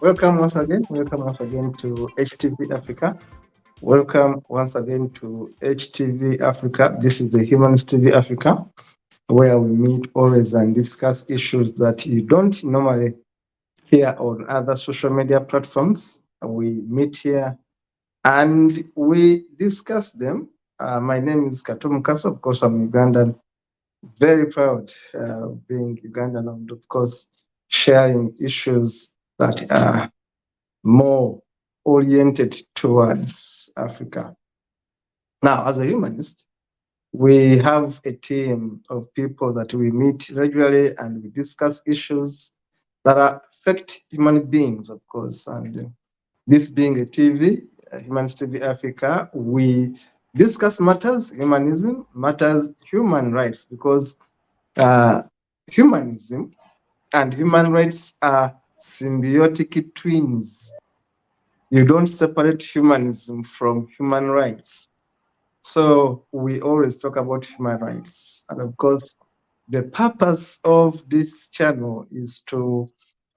Welcome once again to HTV Africa. Welcome once again to HTV Africa. This is the Humanist TV Africa, where we meet always and discuss issues that you don't normally hear on other social media platforms. We meet here and we discuss them. My name is KATO Mukasa. Of course, I'm Ugandan. Very proud being Ugandan and, of course, sharing issues that are more oriented towards Africa. Now, as a humanist, we have a team of people that we meet regularly and we discuss issues that affect human beings, of course. And this being a TV, Humanist TV Africa, we discuss matters, humanism, matters, human rights, because uh, humanism and human rights are symbiotic twins. You don't separate humanism from human rights. So we always talk about human rights. And of course, the purpose of this channel is to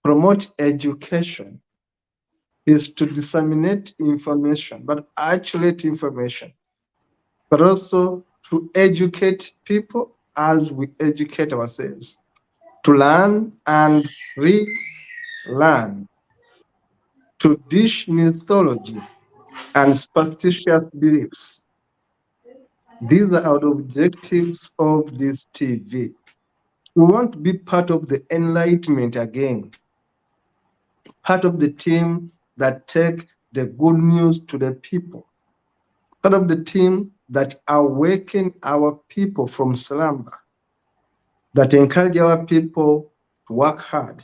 promote education, is to disseminate information, but accurate information, but also to educate people as we educate ourselves, to learn and relearn, to dish mythology and superstitious beliefs. These are our objectives of this TV. We want to be part of the enlightenment again, part of the team that take the good news to the people, part of the team that awaken our people from slumber, that encourage our people to work hard,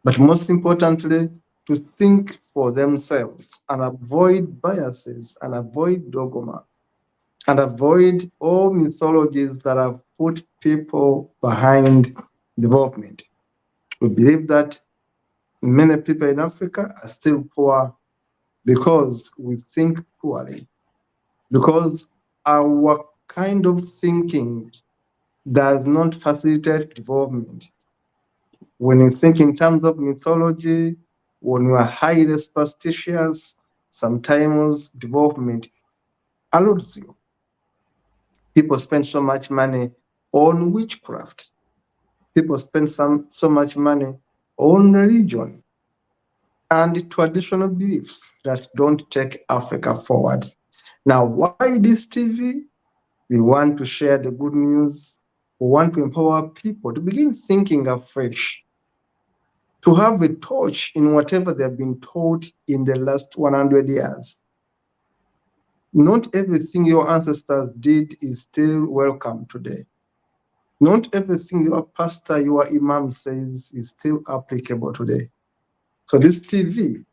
but most importantly, to think for themselves and avoid biases and avoid dogma and avoid all mythologies that have put people behind development. We believe that many people in Africa are still poor because we think poorly, because our kind of thinking does not facilitate development. When you think in terms of mythology, when you are highly superstitious, sometimes development eludes you. People spend so much money on witchcraft. People spend so much money on religion and traditional beliefs that don't take Africa forward. Now, why this TV? We want to share the good news. We want to empower people to begin thinking afresh, to have a torch in whatever they've been taught in the last 100 years. Not everything your ancestors did is still welcome today. Not everything your pastor, your imam says is still applicable today. So this TV,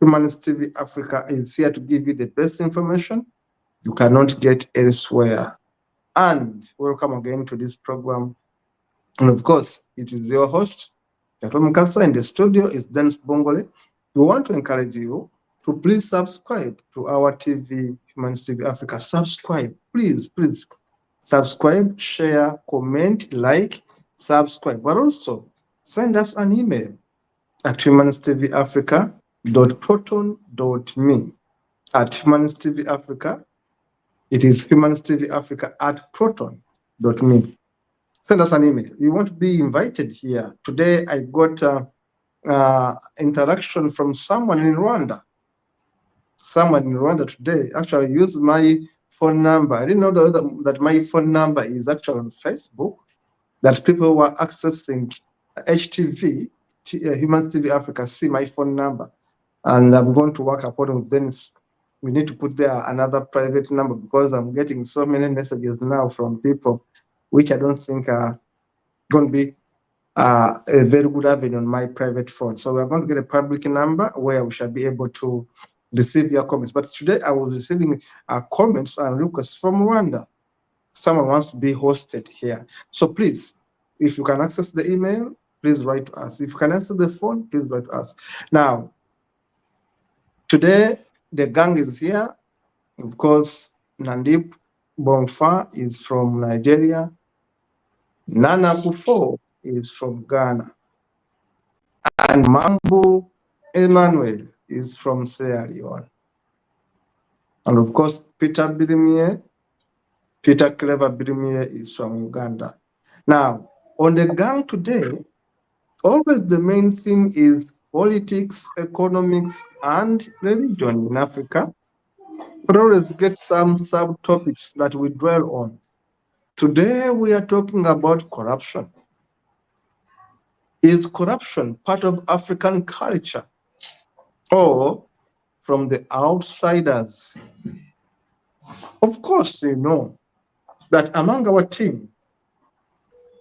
Humanist TV Africa, is here to give you the best information you cannot get elsewhere. And welcome again to this program. And of course, it is your host, Kato Mukasa. In the studio is Dennis Bongole. We want to encourage you to please subscribe to our TV, Humanist TV Africa. Subscribe, please, please. Subscribe, share, comment, like, subscribe. But also, send us an email at humanisttvafrica.proton.me. At Humanist TV Africa, it is humanisttvafrica@proton.me. Send us an email. You want to be invited here. Today, I got interaction from someone in Rwanda. Someone in Rwanda today actually used my phone number. I didn't know that my phone number is actually on Facebook, that people who are accessing HTV, Human TV Africa, see my phone number. And I'm going to work upon with Dennis. We need to put there another private number because I'm getting so many messages now from people which I don't think are going to be a very good avenue on my private phone. So we're going to get a public number where we shall be able to receive your comments. But today I was receiving comments and requests from Rwanda. Someone wants to be hosted here. So please, if you can access the email, please write to us. If you can access the phone, please write to us. Now, today the gang is here. Of course, Nandip Bongfa is from Nigeria. Nana Kufo is from Ghana. And Mambu Emmanuel is from Sierra Leone. And of course, Peter Clever Birimie is from Uganda. Now, on the gang today, always the main theme is politics, economics, and religion in Africa. But always get some subtopics that we dwell on. Today, we are talking about corruption. Is corruption part of African culture or from the outsiders? Of course, you know that among our team,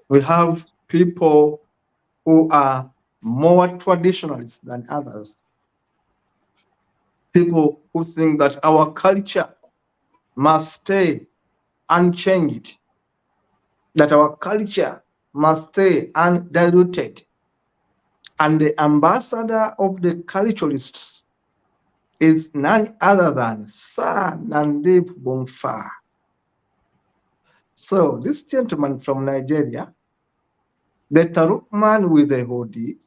we have people who are more traditionalists than others. People who think that our culture must stay unchanged, that our culture must stay undiluted. And the ambassador of the culturalists is none other than Sir Nandip Bongfa. So this gentleman from Nigeria, the Taruk man with a hoodie,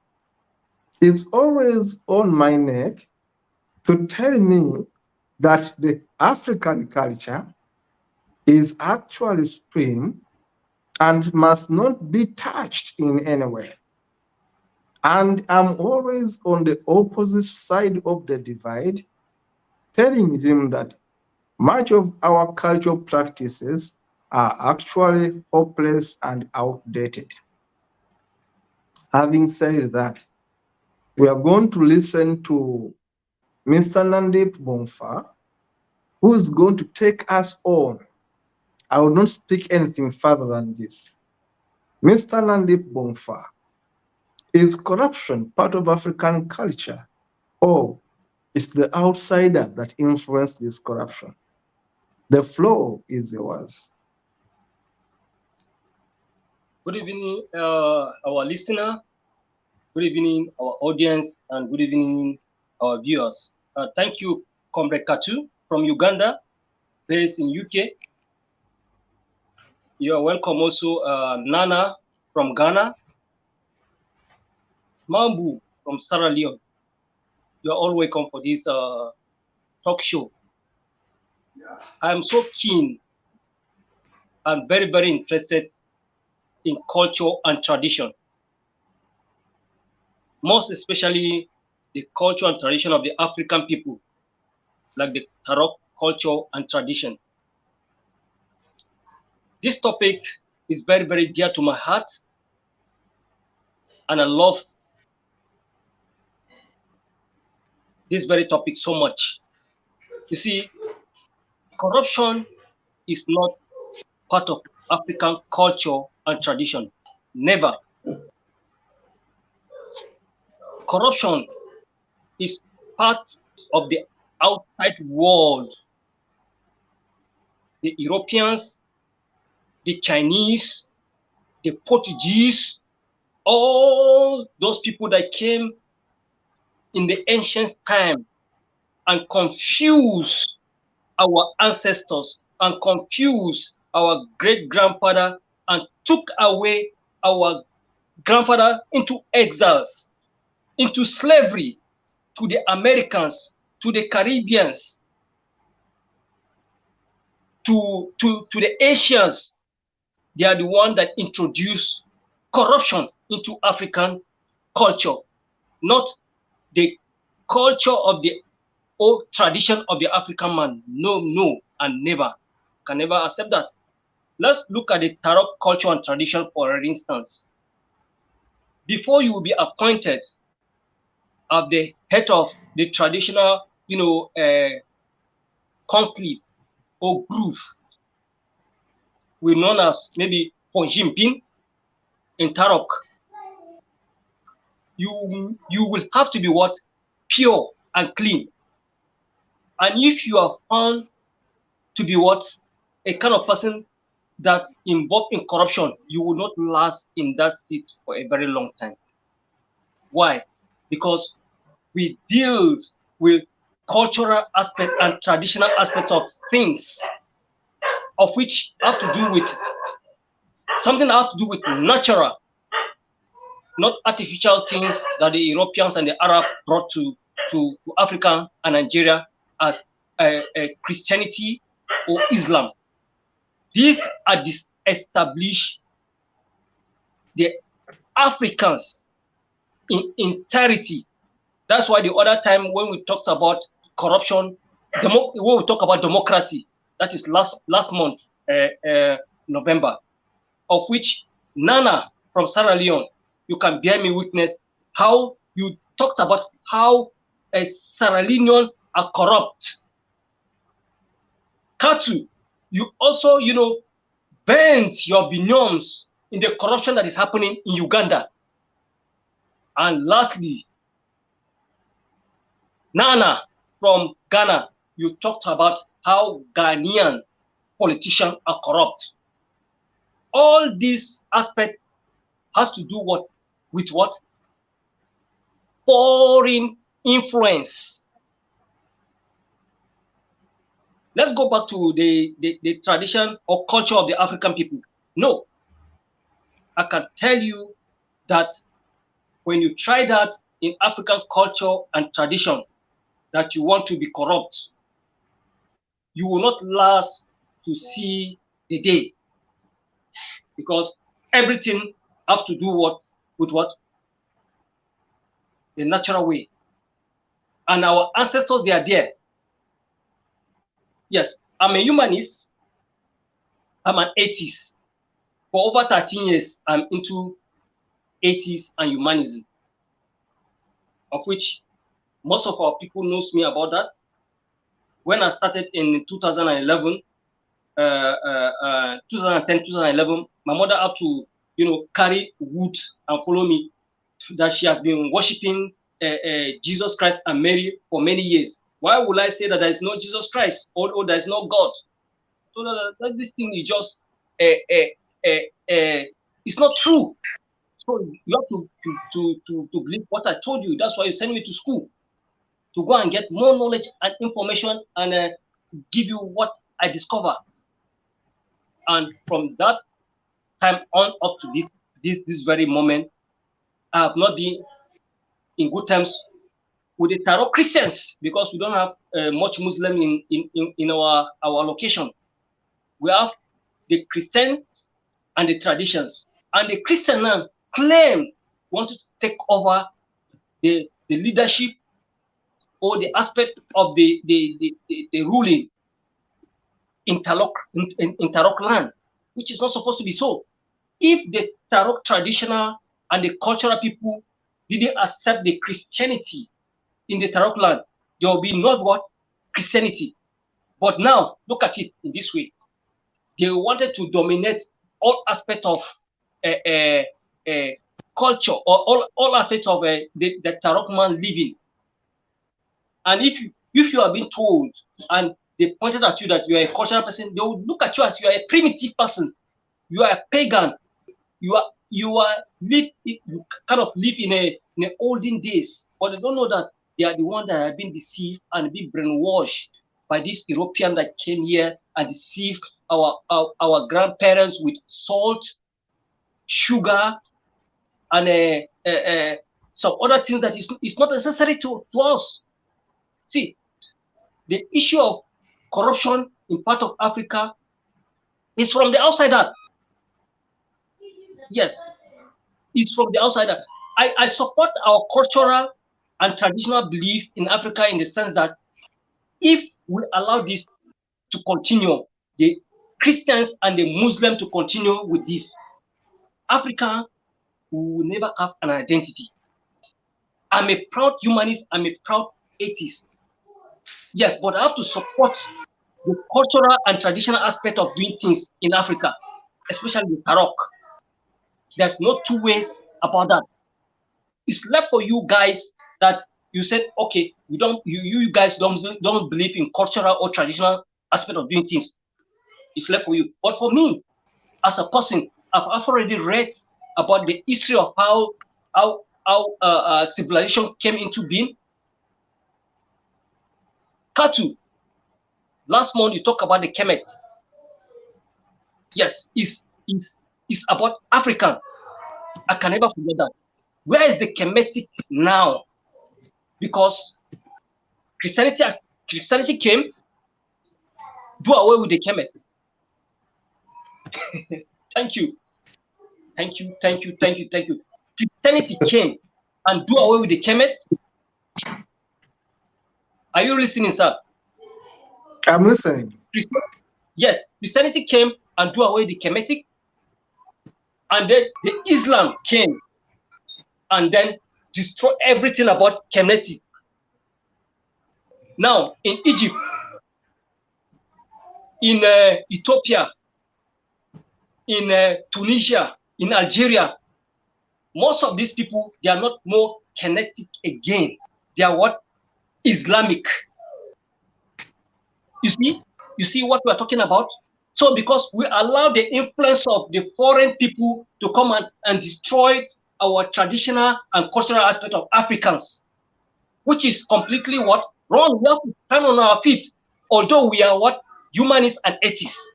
is always on my neck to tell me that the African culture is actually supreme and must not be touched in any way. And I'm always on the opposite side of the divide, telling him that much of our cultural practices are actually hopeless and outdated. Having said that, we are going to listen to Mr. Nandip Bongfa, who is going to take us on. I will not speak anything further than this. Mr. Nandip Bongfa, is corruption part of African culture, or is the outsider that influenced this corruption? The floor is yours. Good evening, our listener. Good evening, our audience, and good evening, our viewers. Thank you, Comrade Katu from Uganda, based in UK. You are welcome also, Nana from Ghana, Mambu from Sierra Leone. You are all welcome for this talk show. I am so keen and very, very interested in culture and tradition. Most especially the culture and tradition of the African people, like the Tarok culture and tradition. This topic is very, very dear to my heart, and I love this very topic so much. You see, corruption is not part of African culture and tradition. Never. Corruption is part of the outside world. The Europeans, the Chinese, the Portuguese, all those people that came in the ancient time and confused our ancestors and confused our great-grandfather and took away our grandfather into exiles, into slavery, to the Americans, to the Caribbeans, to the Asians. They are the one that introduced corruption into African culture, not the culture of the old tradition of the African man. No, no, and never. Can never accept that. Let's look at the Tarok culture and tradition, for instance. Before you will be appointed at the head of the traditional, conclave or group, we known as maybe Ponjimpin in Tarok, you will have to be what? Pure and clean. And if you are found to be what? A kind of person that involved in corruption, you will not last in that seat for a very long time. Why? Because we deal with cultural aspect and traditional aspect of things, of which have to do with something have to do with natural not artificial things that the Europeans and the Arab brought to Africa and Nigeria as Christianity or Islam. These are established the Africans in entirety. That's why the other time when we talked about corruption, when we talk about democracy, that is last month, November, of which Nana from Sierra Leone, you can bear me witness how you talked about how Sierra Leonean are corrupt. KATO, you also, bent your opinions in the corruption that is happening in Uganda. And lastly, Nana from Ghana, you talked about how Ghanaian politicians are corrupt. All this aspect has to do with what? Foreign influence. Let's go back to the tradition or culture of the African people. No, I can tell you that when you try that in African culture and tradition, that you want to be corrupt, you will not last to see the day, because everything have to do with what? The natural way. And our ancestors, they are there. Yes, I'm a humanist. I'm an atheist. For over 13 years, I'm into atheism and humanism, of which most of our people knows me about that. When I started in 2011, 2010, 2011, my mother had to, carry wood and follow me, that she has been worshiping Jesus Christ and Mary for many years. Why would I say that there is no Jesus Christ or there is no God? So that this thing is just, it's not true. So you have to believe what I told you. That's why you send me to school, to go and get more knowledge and information and give you what I discover. And from that time on up to this very moment, I have not been in good terms with the Tarot Christians, because we don't have much Muslim in our location. We have the Christians and the traditions, and the Christian now claim want to take over the leadership or the aspect of the ruling in Tarok land, which is not supposed to be so. If the Tarok traditional and the cultural people didn't accept the Christianity in the Tarok land, there will be not what? Christianity. But now, look at it in this way. They wanted to dominate all aspects of culture, or all aspects of the Tarok man living. And if you have been told and they pointed at you that you are a cultural person, they will look at you as you are a primitive person. You are a pagan. You kind of live in a olden days, but they don't know that they are the ones that have been deceived and been brainwashed by this European that came here and deceived our grandparents with salt, sugar, and some other things that is not necessary to us. See, the issue of corruption in part of Africa is from the outsider. Yes, it's from the outsider. I support our cultural and traditional belief in Africa in the sense that if we allow this to continue, the Christians and the Muslims to continue with this, Africa will never have an identity. I'm a proud humanist, I'm a proud atheist. Yes, but I have to support the cultural and traditional aspect of doing things in Africa, especially the Tarok. There's no two ways about that. It's left for you guys that you said, okay, you guys don't believe in cultural or traditional aspect of doing things. It's left for you. But for me, as a person, I've already read about the history of how civilization came into being. KATO, last month you talk about the Kemet. Yes, it's about African. I can never forget that. Where is the Kemetic now? Because Christianity came, do away with the Kemet. Thank you. Christianity came and do away with the Kemet. Are you listening, sir? I'm listening. Yes, Christianity came and do away with the Kemetic, and then the Islam came and then destroy everything about Kemetic. Now, in Egypt, in Ethiopia, in Tunisia, in Algeria, most of these people, they are not more Kemetic again. They are what? Islamic. You see what we are talking about? So because we allow the influence of the foreign people to come and destroy our traditional and cultural aspect of Africans, which is completely what? Wrong. We have to stand on our feet. Although we are what? Humanists and atheists.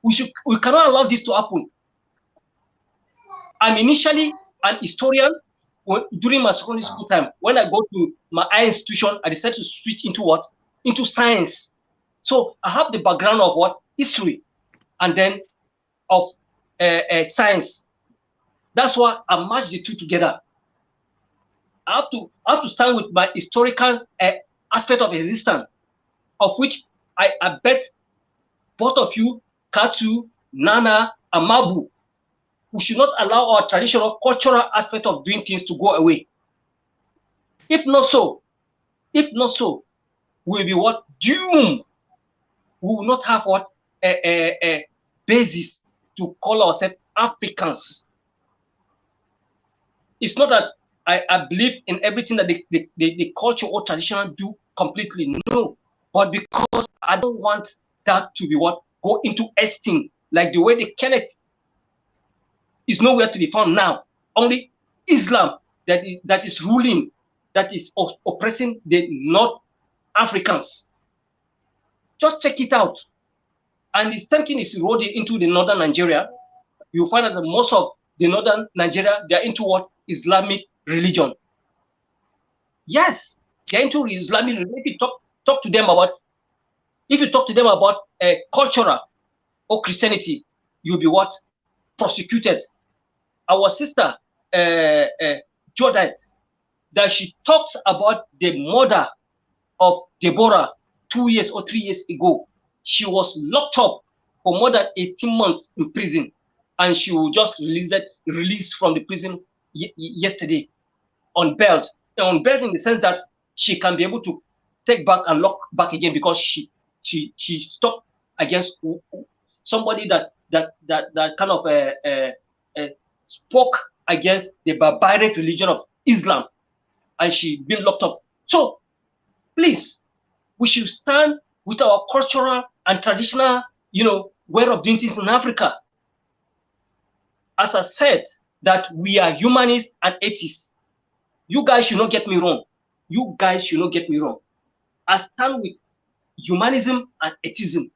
We cannot allow this to happen. I'm initially an historian during my secondary school time. When I go to my higher institution, I decided to switch into what? Into science. So I have the background of what? History, and then of science. That's why I match the two together. I have to start with my historical aspect of existence, of which I bet both of you, Katu, Nana, and Mabu, we should not allow our traditional cultural aspect of doing things to go away. If not so, we'll be what? Doomed. We will not have what? A basis to call ourselves Africans. It's not that I believe in everything that the culture or tradition do completely. No. But because I don't want that to be what? Go into extinct, like the way the Kenneth is nowhere to be found now. Only Islam that is ruling, that is oppressing the North Africans. Just check it out. And the same thing is eroding into the northern Nigeria. You find that most of the northern Nigeria, they are into what? Islamic religion. Yes, they're into Islamic religion. If you talk to them about cultural or Christianity, you'll be what? Prosecuted. Our sister Jordan, that she talks about the mother of Deborah 2 years or 3 years ago. She was locked up for more than 18 months in prison, and she was just released from the prison yesterday on bail. On bail in the sense that she can be able to take back and lock back again because she stopped against somebody that kind of spoke against the barbaric religion of Islam, and she been locked up. So please, we should stand with our cultural and traditional, way of doing things in Africa. As I said, that we are humanists and atheists. You guys should not get me wrong. I stand with humanism and atheism,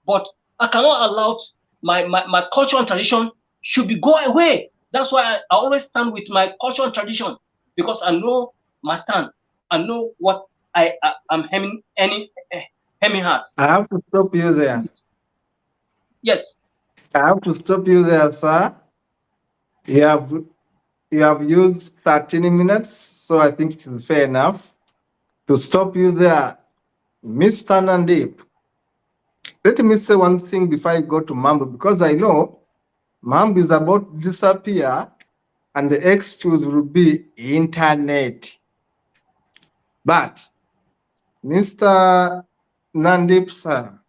but I cannot allow my culture and tradition should be go away. That's why I always stand with my culture and tradition, because I know my stand. I know what I'm hemming at. I have to stop you there. Yes. I have to stop you there, sir. You have used 13 minutes, so I think it is fair enough to stop you there. Mr. Nandip, let me say one thing before I go to Mambo, because I know Mambo is about to disappear and the excuse will be internet. But, Mr. Nandip, sir.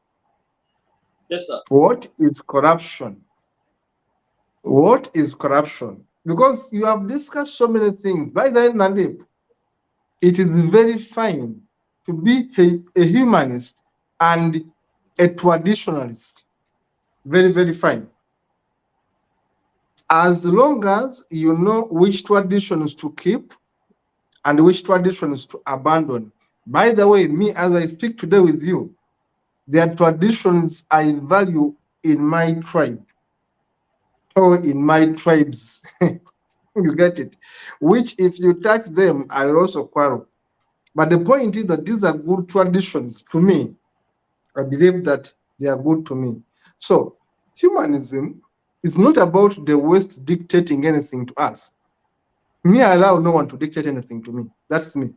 Yes, sir. What is corruption? What is corruption? Because you have discussed so many things. By the way, Nandip, it is very fine to be a humanist and a traditionalist. Very, very fine. As long as you know which traditions to keep and which traditions to abandon. By the way, me, as I speak today with you, there are traditions I value in my tribe or in my tribes. You get it? Which, if you touch them, I will also quarrel. But the point is that these are good traditions to me. I believe that they are good to me. So, humanism is not about the West dictating anything to us. Me, I allow no one to dictate anything to me. That's me.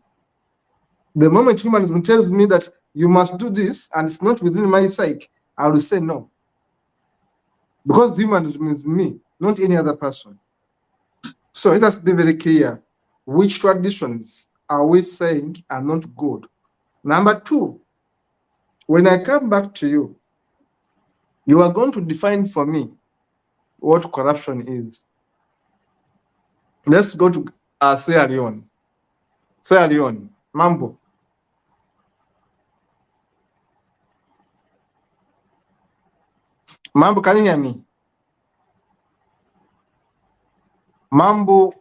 The moment humanism tells me that you must do this and it's not within my psyche, I will say no. Because humanism is me, not any other person. So let us be very clear. Which traditions are we saying are not good? Number two, when I come back to you, you are going to define for me what corruption is. Let's go to Sierra Leone. Sierra Leone, Mambo. Mambo, can you hear me? Mambo.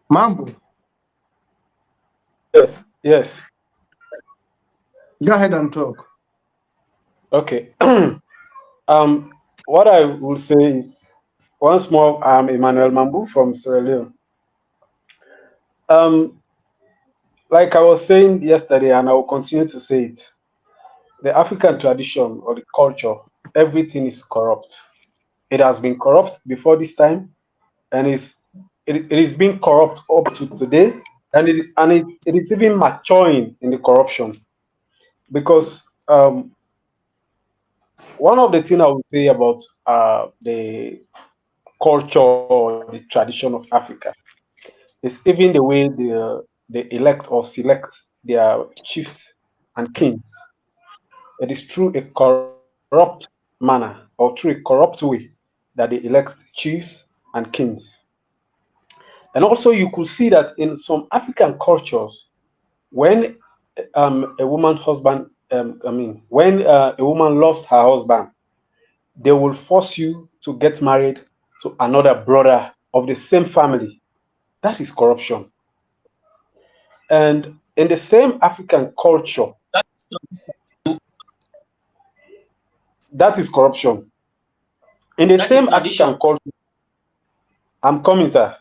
Mambo. Yes, yes. Go ahead and talk. Okay. What I would say is, once more, I'm Emmanuel Mambu from Sierra Leone. Like I was saying yesterday, and I will continue to say it, the African tradition or the culture, everything is corrupt. It has been corrupt before this time, and it is being corrupt up to today, and it is even maturing in the corruption. Because one of the things I would say about the culture or the tradition of Africa is even the way they elect or select their chiefs and kings. It is through a corrupt manner or through a corrupt way that they elect chiefs and kings. And also, you could see that in some African cultures, when a woman husband, when a woman lost her husband, they will force you to get married to another brother of the same family. That is corruption. And in the same African culture, That's that is corruption. In the that is same African tradition. culture, I'm coming, sir.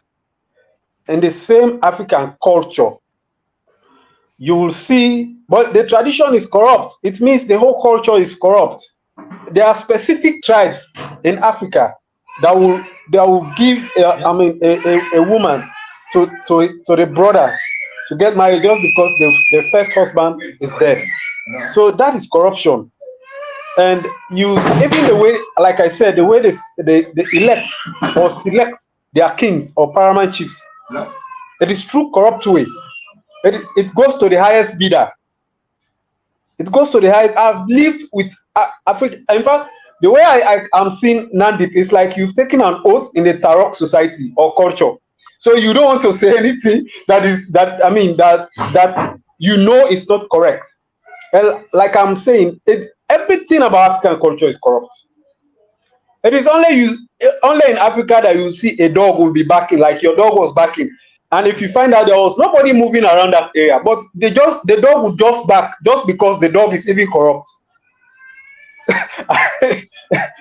In the same African culture, you will see, but the tradition is corrupt. It means the whole culture is corrupt. There are specific tribes in Africa that will give, a woman to the brother to get married just because the first husband is dead. So that is corruption. And you, even the way, like I said, the way they elect or select their kings or paramount chiefs, it is through corrupt way. It goes to the highest bidder. It goes to the highest. I've lived with Africa. In fact, the way I am seeing Nandip is like you've taken an oath in a Tarok society or culture. So you don't want to say anything that you know is not correct. And like I'm saying, everything about African culture is corrupt. It is only in Africa that you see a dog will be barking, like your dog was barking. And if you find out there was nobody moving around that area, but the dog would just bark just because the dog is even corrupt.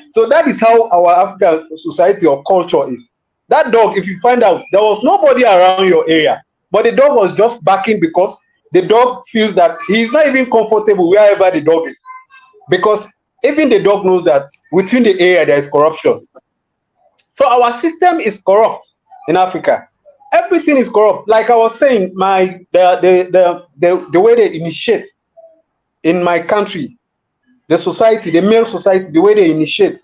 So that is how our African society or culture is. That dog, if you find out there was nobody around your area, but the dog was just barking because the dog feels that he is not even comfortable wherever the dog is. Because even the dog knows that within the area there is corruption. So our system is corrupt in Africa. Everything is corrupt. Like I was saying, the way they initiate in my country, the society, the male society, the way they initiate,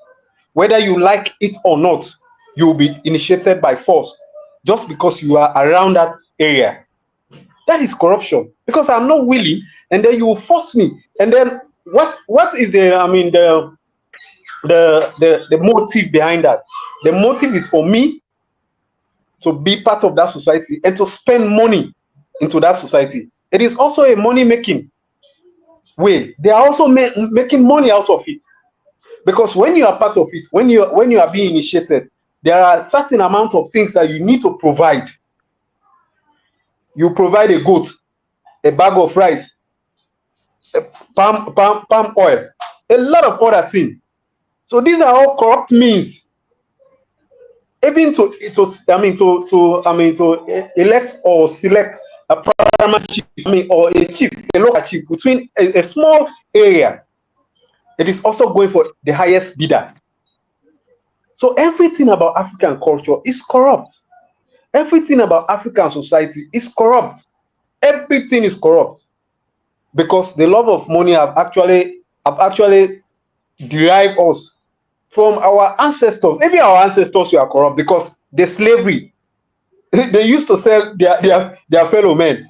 whether you like it or not, you will be initiated by force just because you are around that area. That is corruption, because I'm not willing, and then you will force me. And then what is the motive behind that? The motive is for me to be part of that society and to spend money into that society. It is also a money making way. They are also making money out of it, because when you are part of it, when you are being initiated, there are certain amount of things that you need to provide. You provide a goat, a bag of rice, palm oil, a lot of other things. So these are all corrupt means. Even to elect or select a primary chief, or a chief, a local chief between a small area, it is also going for the highest bidder. So everything about African culture is corrupt. Everything about African society is corrupt. Everything is corrupt because the love of money have actually derived us from our ancestors. Even our ancestors were corrupt because the slavery, they used to sell their fellow men.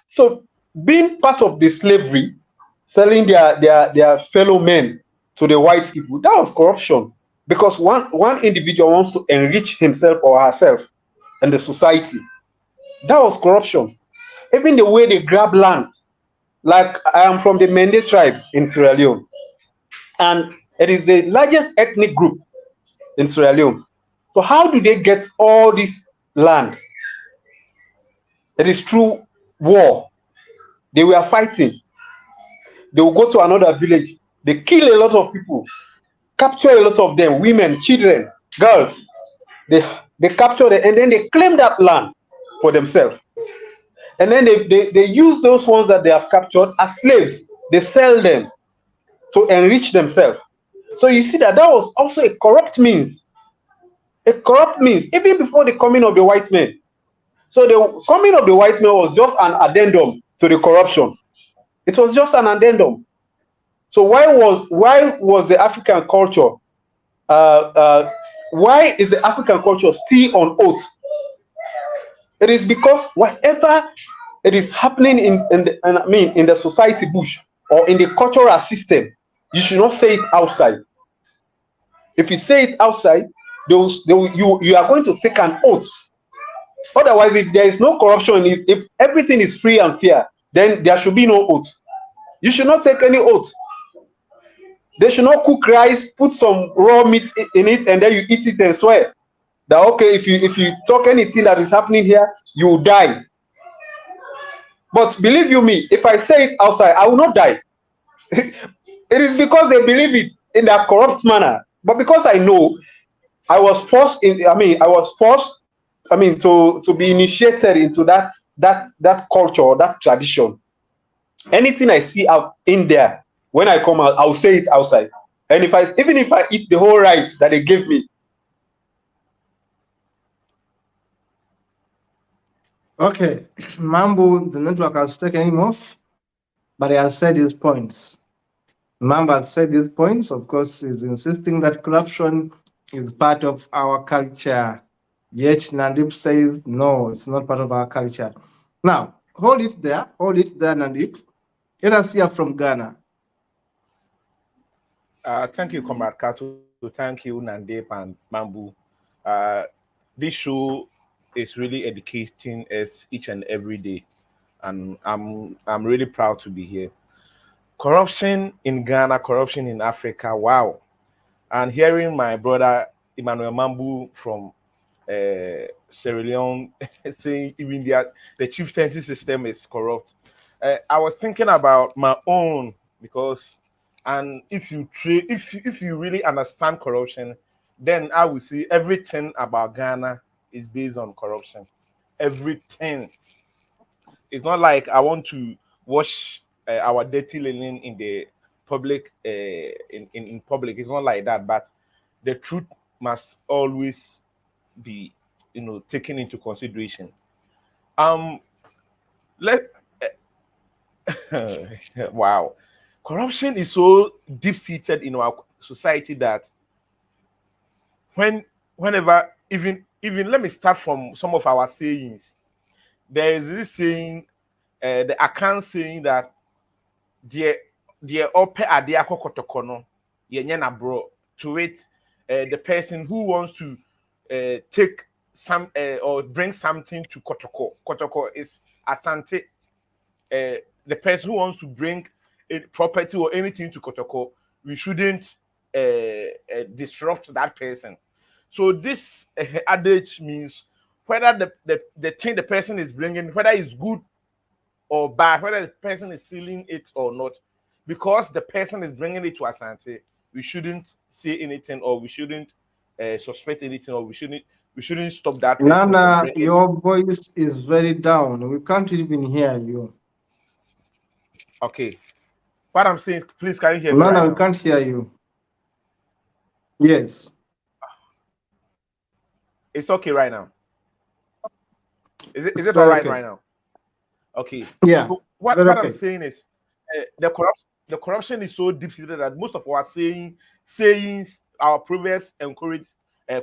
So being part of the slavery, selling their fellow men to the white people, that was corruption. Because one individual wants to enrich himself or herself and the society. That was corruption. Even the way they grab land. Like, I am from the Mende tribe in Sierra Leone, and it is the largest ethnic group in Sierra Leone. So how do they get all this land? It is through war. They were fighting. They will go to another village. They kill a lot of people, capture a lot of them, women, children, girls. They capture them, and then they claim that land for themselves. And then they use those ones that they have captured as slaves. They sell them to enrich themselves. So you see that was also a corrupt means. A corrupt means, even before the coming of the white men. So the coming of the white men was just an addendum to the corruption. It was just an addendum. So why was the African culture? Why is the African culture still on oath? It is because whatever it is happening in the society bush or in the cultural system, you should not say it outside. If you say it outside, you are going to take an oath. Otherwise, if there is no corruption, if everything is free and fair, then there should be no oath. You should not take any oath. They should not cook rice, put some raw meat in it, and then you eat it and swear that, okay, if you talk anything that is happening here, you will die. But believe you me, if I say it outside, I will not die. It is because they believe it in that corrupt manner. But because I know, I was forced to be initiated into that culture, that tradition. Anything I see out in there, when I come out, I'll say it outside. And even if I eat the whole rice that they gave me. Okay, Mambu, the network has taken him off, but he has said his points. Mambu has said his points. Of course, he's insisting that corruption is part of our culture. Yet Nandip says, no, it's not part of our culture. Now, hold it there, Nandip. Let us hear from Ghana. Thank you, Comrade KATO. Thank you, Nandip and Mambu. This show is really educating us each and every day, and I'm really proud to be here. Corruption in Ghana, corruption in Africa. Wow! And hearing my brother Emmanuel Mambu from Sierra Leone saying even the chieftaincy system is corrupt. I was thinking about my own because. And if you really understand corruption, then I will see everything about Ghana is based on corruption. Everything. It's not like I want to wash our dirty linen in the public. In public, it's not like that. But the truth must always be, taken into consideration. Let wow. Corruption is so deep-seated in our society that whenever even let me start from some of our sayings. There is this saying, the account saying that the ope adiako kotokono yenyana bro, to it the person who wants to take some or bring something to Kotoko. Kotoko is Asante. The person who wants to bring a property or anything to Kotoko, we shouldn't disrupt that person. So this adage means whether the thing the person is bringing, whether it's good or bad, whether the person is selling it or not, because the person is bringing it to Asante, we shouldn't say anything, or we shouldn't suspect anything, or we shouldn't stop that person from Nana, bringing. your voice is very down. We can't even hear you. Okay, what I'm saying is, please, can you hear me right Nana, we now? can't hear you. Yes, It's okay right now. Is it it's all very right okay. right now? Okay. Yeah, So it's what very I'm okay. saying is, the corruption is so deep seated that most of our sayings, our proverbs encourage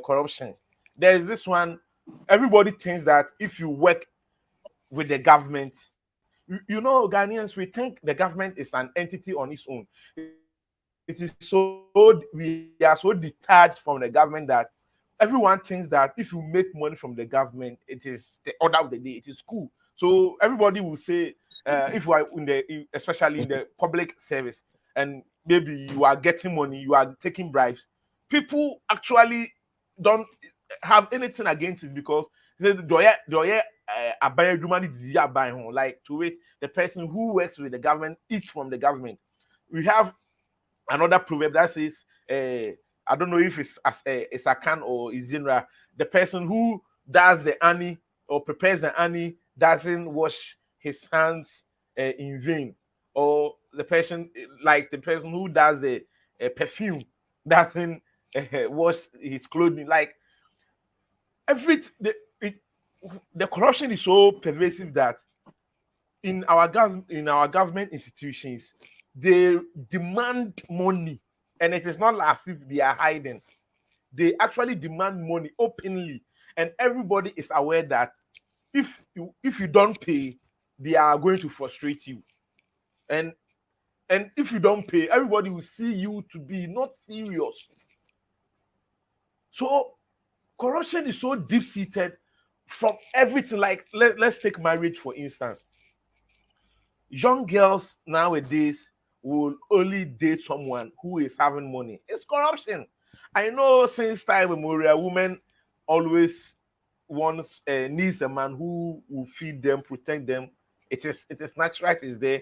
corruption. There is this one. Everybody thinks that if you work with the government, Ghanaians, we think the government is an entity on its own. We are so detached from the government that everyone thinks that if you make money from the government, it is the order of the day. It is cool. So everybody will say, if you are especially in the public service, and maybe you are getting money, you are taking bribes, people actually don't have anything against it, because they like, to it, the person who works with the government eats from the government. We have another proverb that says, I don't know if it's a can or is Zinra, the person who does the ani or prepares the ani doesn't wash his hands in vain, or the person who does the perfume doesn't wash his clothing. Like, every the corruption is so pervasive that in our government institutions, they demand money, and it is not as if they are hiding. They actually demand money openly, and everybody is aware that if you don't pay, they are going to frustrate you. And and if you don't pay, everybody will see you to be not serious. So corruption is so deep seated from everything. Like, let's take marriage for instance. Young girls nowadays will only date someone who is having money. It's corruption. I know since time immemorial, women always needs a man who will feed them, protect them. It is natural, it is there.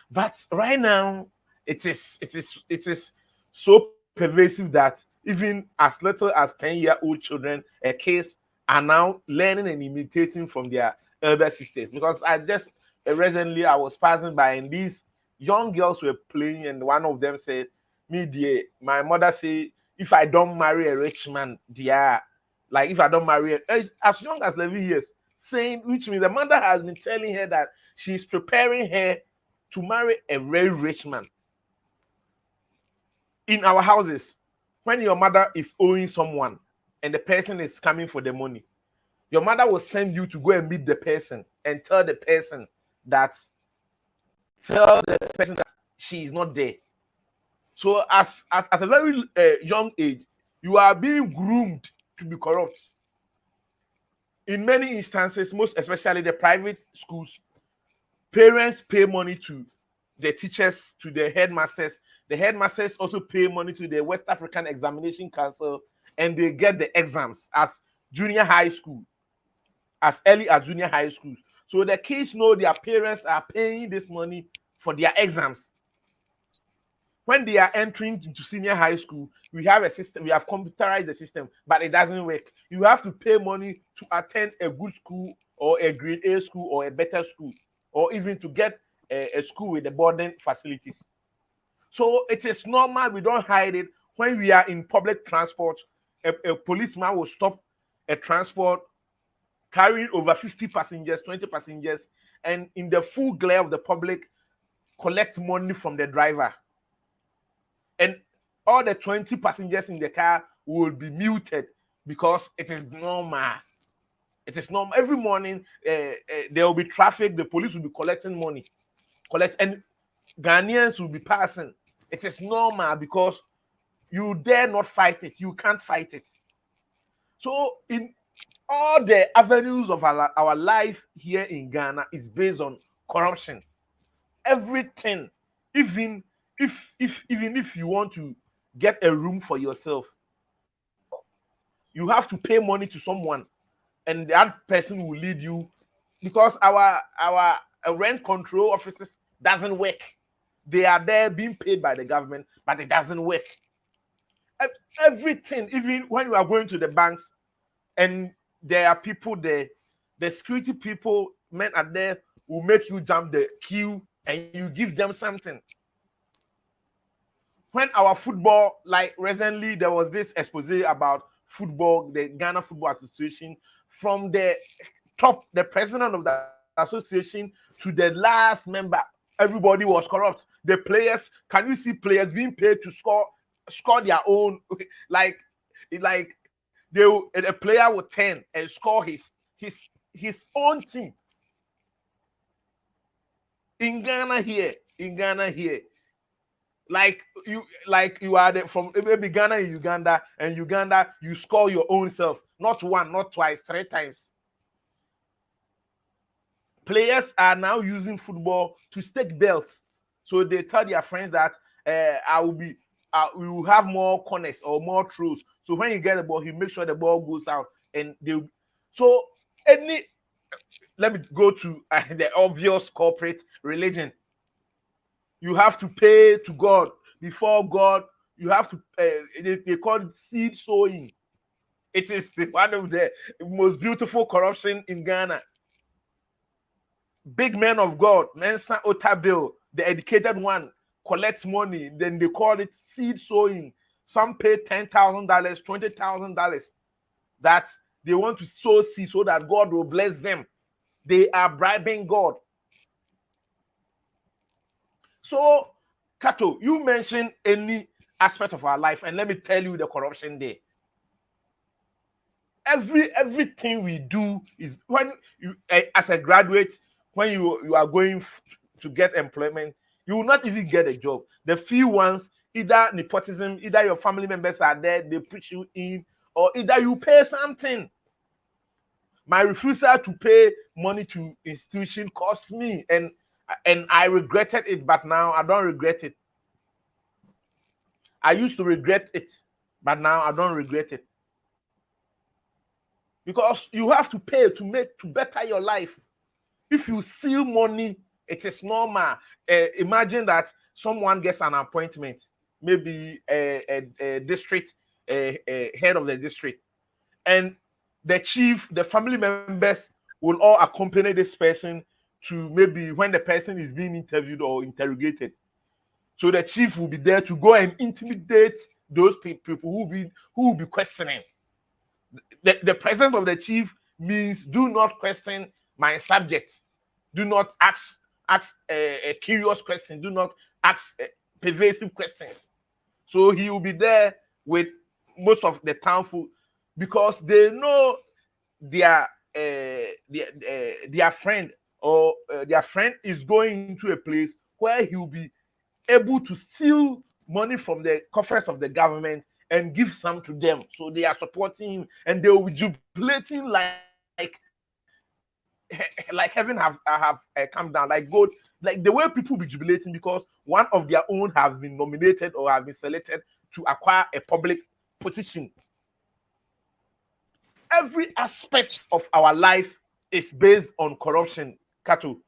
But right now, it is so pervasive that even as little as 10-year-old children, kids, are now learning and imitating from their elder sisters. Because I just recently I was passing by, and these young girls were playing, and one of them said, "Me dear, my mother say if I don't marry a rich man, dear, like if I don't marry as young as 11 years," saying, which means the mother has been telling her that she's preparing her to marry a very rich man. In our houses, when your mother is owing someone and the person is coming for the money, your mother will send you to go and meet the person and that tell the person that she is not there. So at a very young age, you are being groomed to be corrupt. In many instances, most especially the private schools, parents pay money to the teachers, to the headmasters. The headmasters also pay money to the West African Examination Council, and they get the exams as junior high school, as early as junior high school. So the kids know their parents are paying this money for their exams. When they are entering into senior high school, we have a system, we have computerized the system, but it doesn't work. You have to pay money to attend a good school, or a grade A school, or a better school, or even to get a school with the boarding facilities. So it is normal, we don't hide it. When we are in public transport, a policeman will stop a transport carrying over 50 passengers, 20 passengers, and in the full glare of the public, collect money from the driver. And all the 20 passengers in the car will be because it is normal. It is normal. Every morning, there will be traffic. The police will be collecting money, and Ghanaians will be passing. It is normal because you dare not fight it. You can't fight it. So in all the avenues of our life here in Ghana is based on corruption. Everything, even if you want to get a room for yourself, you have to pay money to someone, and that person will lead you, because our rent control offices doesn't work. They are there being paid by the government, but it doesn't work. Everything, even when you are going to the banks and there are people there, the security people, men are there, will make you jump the queue and you give them something. When our football, like recently, there was this expose about football, the Ghana Football Association, from the top, the president of the association to the last member, everybody was corrupt. The players, can you see players being paid to score their own, like a player would 10 and score his own team. In Ghana here, like you are from maybe Ghana and Uganda, you score your own self, not one, not twice, 3 times. Players are now using football to stake belts, so they tell their friends that we will have more corners or more throws. So when you get the ball, you make sure the ball goes out, and let me go to the obvious corporate religion. You have to pay to God. Before God, you have to they call it seed sowing. It is one of the most beautiful corruption in Ghana. Big men of God, Mensa Otabil, the educated one, collects money, then they call it seed sowing. Some pay $10,000, $20,000 that they want to sow seed so that God will bless them. They are bribing God. So, Kato, you mentioned any aspect of our life, and let me tell you the corruption there. Everything we do is, when you, as a graduate, when you are going to get employment, you will not even get a job. The few ones, either nepotism, either your family members are there, they push you in, or either you pay something. My refusal to pay money to institution cost me, and I regretted it, but now I don't regret it. I used to regret it, but now I don't regret it. Because you have to pay to better your life. If you steal money, it is normal. Imagine that someone gets an appointment, maybe a district head of the district, and the chief, the family members will all accompany this person to maybe when the person is being interviewed or interrogated. So the chief will be there to go and intimidate those people who will be questioning. The presence of the chief means do not question my subject. Do not ask a curious question. Do not ask pervasive questions. So he will be there with most of the townful, because they know their friend or their friend is going into a place where he will be able to steal money from the coffers of the government and give some to them. So they are supporting him, and they will be jubilating like heaven have come down, like God, like the way people be jubilating because one of their own has been nominated or has been selected to acquire a public position. Every aspect of our life is based on corruption. Kato,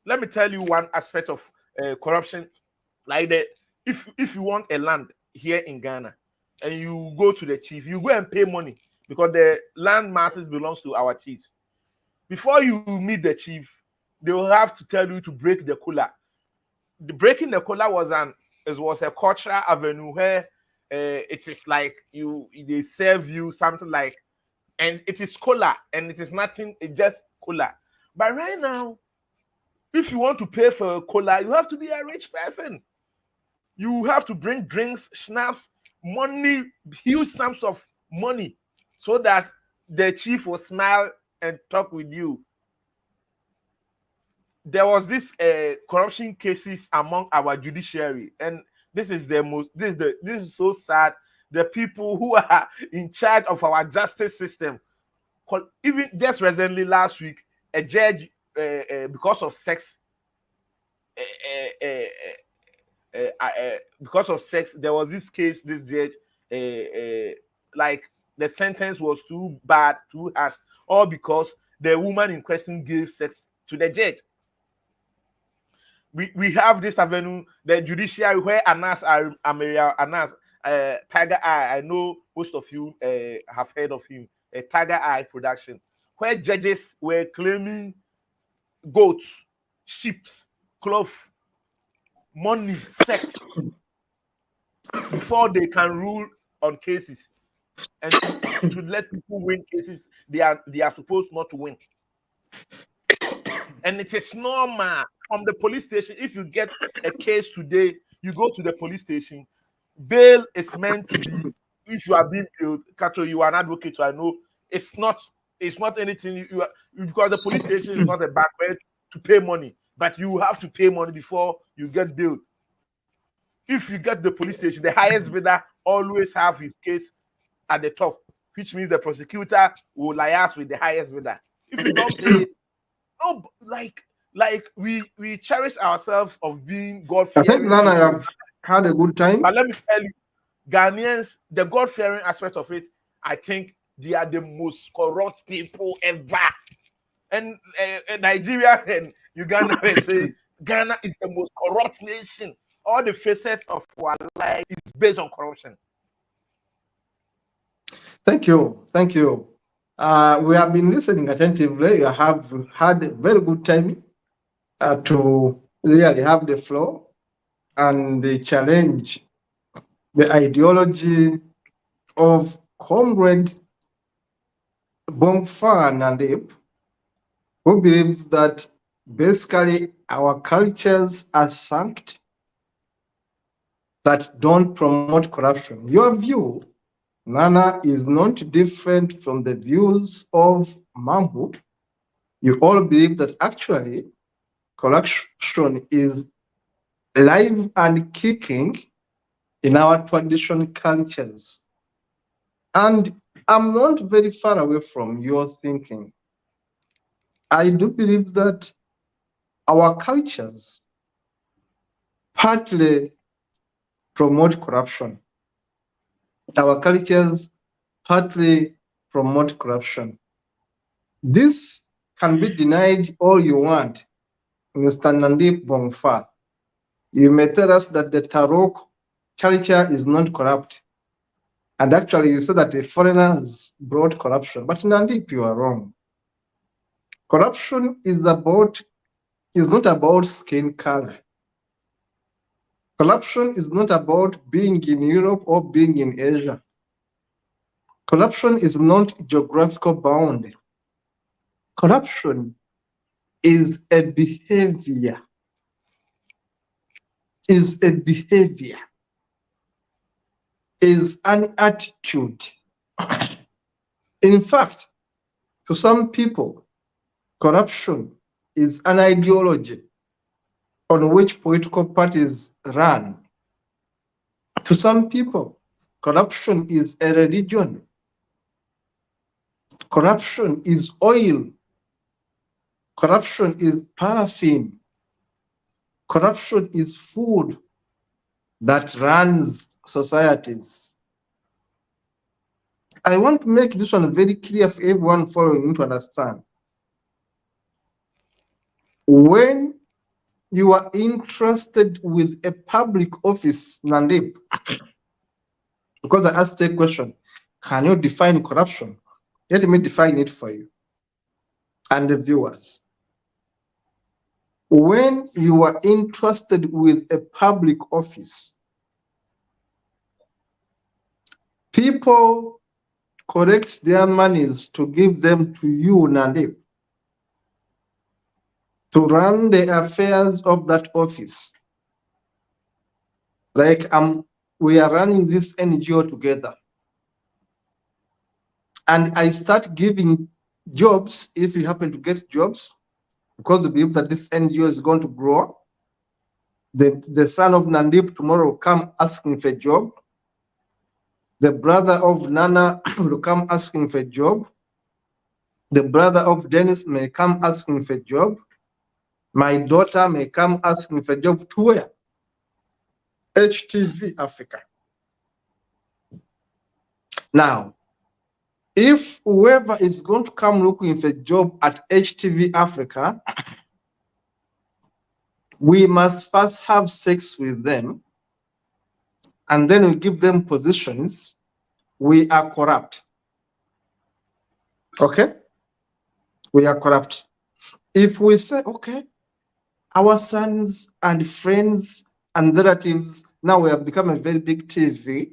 let me tell you one aspect of corruption. Like if you want a land here in Ghana and you go to the chief, you go and pay money because the land masses belongs to our chiefs. Before you meet the chief, they will have to tell you to break the kola. The breaking the kola was a cultural avenue where it is like they serve you something like, and it is kola and it is nothing, it's just kola. But right now, if you want to pay for a kola, you have to be a rich person. You have to bring drinks, schnapps, money, huge sums of money, so that the chief will smile and talk with you. There was this corruption cases among our judiciary, and this is so sad. The people who are in charge of our justice system, even just recently last week, a judge because of sex. Because of sex, there was this case. This judge, like the sentence was too bad, too harsh, all because the woman in question gave sex to the judge. we have this avenue, the judiciary, where Anas Anas Tiger Eye. I know most of you have heard of him. Tiger Eye production, where judges were claiming goats, sheep, cloth, money, sex before they can rule on cases, and to let people win cases they are supposed not to win. And it is normal from the police station. If you get a case today, you go to the police station. Bail is meant to be, if you are being billed, Kato, you are an advocate, so I know it's not anything you are, because the police station is not a bank where to pay money, but you have to pay money before you get billed. If you get the police station, the highest bidder always have his case at the top, which means the prosecutor will liaise with the highest bidder. If you don't pay, no, like we cherish ourselves of being God-fearing. I think Nana have had a good time. But let me tell you, Ghanaians, the God-fearing aspect of it, I think they are the most corrupt people ever. And Nigeria and Uganda, they say Ghana is the most corrupt nation. All the facets of our life is based on corruption. Thank you. Thank you. We have been listening attentively. You have had a very good time to really have the floor and the challenge the ideology of Comrade Bongfan and Ape, who believes that basically our cultures are sunk that don't promote corruption. Your view, Nana, is not different from the views of Mambu. You all believe that actually corruption is live and kicking in our traditional cultures. And I'm not very far away from your thinking. I do believe that our cultures partly promote corruption. Our cultures partly promote corruption. This can be denied all you want, Mr. Nandip Bongfa. You may tell us that the Tarok culture is not corrupt. And actually, you said that the foreigners brought corruption. But Nandip, you are wrong. Corruption is not about skin color. Corruption is not about being in Europe or being in Asia. Corruption is not geographical bound. Corruption is a behavior. Is an attitude. In fact, to some people, corruption is an ideology on which political parties run. To some people, corruption is a religion. Corruption is oil. Corruption is paraffin. Corruption is food that runs societies. I want to make this one very clear for everyone following to understand. When you are interested with a public office, Nandip, because I asked a question, can you define corruption? Let me define it for you and the viewers. When you are interested with a public office, people collect their monies to give them to you, Nandip, to run the affairs of that office. Like we are running this NGO together. And I start giving jobs if you happen to get jobs, because we believe that this NGO is going to grow. The son of Nandip tomorrow will come asking for a job. The brother of Nana will come asking for a job. The brother of Dennis may come asking for a job. My daughter may come asking for a job to where? HTV Africa. Now, if whoever is going to come looking for a job at HTV Africa We must first have sex with them, and then we give them positions. We are corrupt. Okay? We are corrupt. If we say, okay, our sons and friends and relatives, now we have become a very big TV,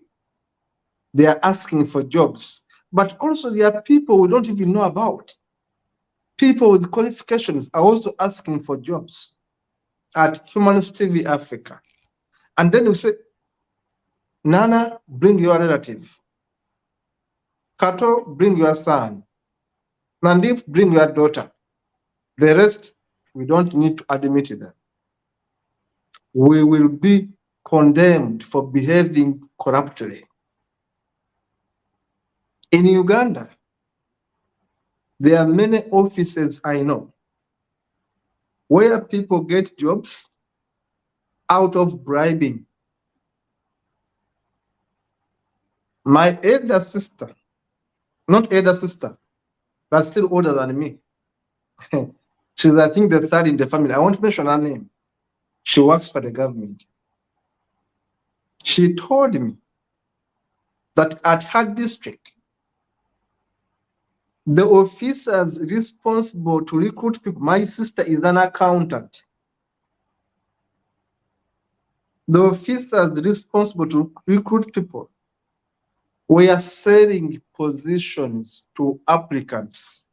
they are asking for jobs. But also there are people we don't even know about. People with qualifications are also asking for jobs at Humanist TV Africa. And then we say, Nana, bring your relative. Kato, bring your son. Nandip, bring your daughter. The rest, we don't need to admit them. We will be condemned for behaving corruptly. In Uganda, there are many offices I know where people get jobs out of bribing. My elder sister, not elder sister, but still older than me. She's, I think, the third in the family. I won't mention her name. She works for the government. She told me that at her district, the officers responsible to recruit people, my sister is an accountant. The officers responsible to recruit people were selling positions to applicants.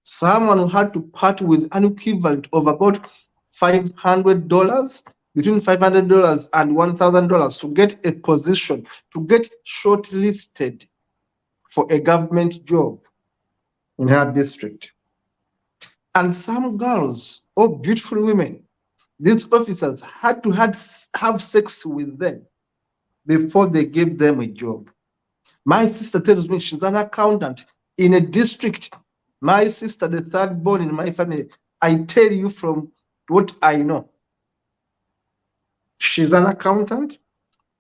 Someone who had to part with an equivalent of about $500, between $500 and $1,000 to get a position, to get shortlisted for a government job in her district. And some girls, oh, beautiful women, these officers had to have sex with them before they gave them a job. My sister tells me she's an accountant in a district. My sister, the third born in my family, I tell you from what I know. She's an accountant,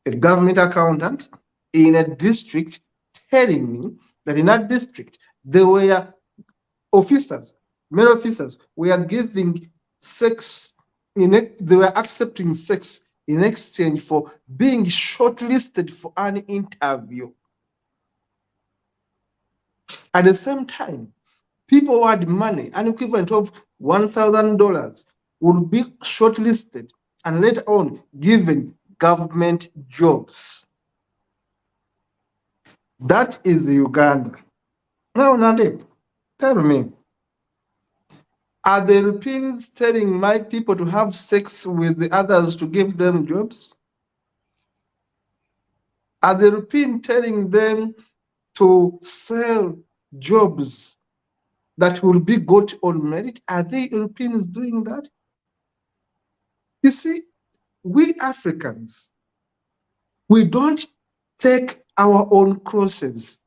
a government accountant in a district, telling me that in that district, there were officers, male officers, were giving sex, they were accepting sex in exchange for being shortlisted for an interview. At the same time, people who had money, an equivalent of $1,000, would be shortlisted and later on given government jobs. That is Uganda. Now, Nadib, tell me, are the Europeans telling my people to have sex with the others to give them jobs? Are the Europeans telling them to sell jobs that will be got on merit? Are the Europeans doing that? You see, we Africans, we don't take our own crosses.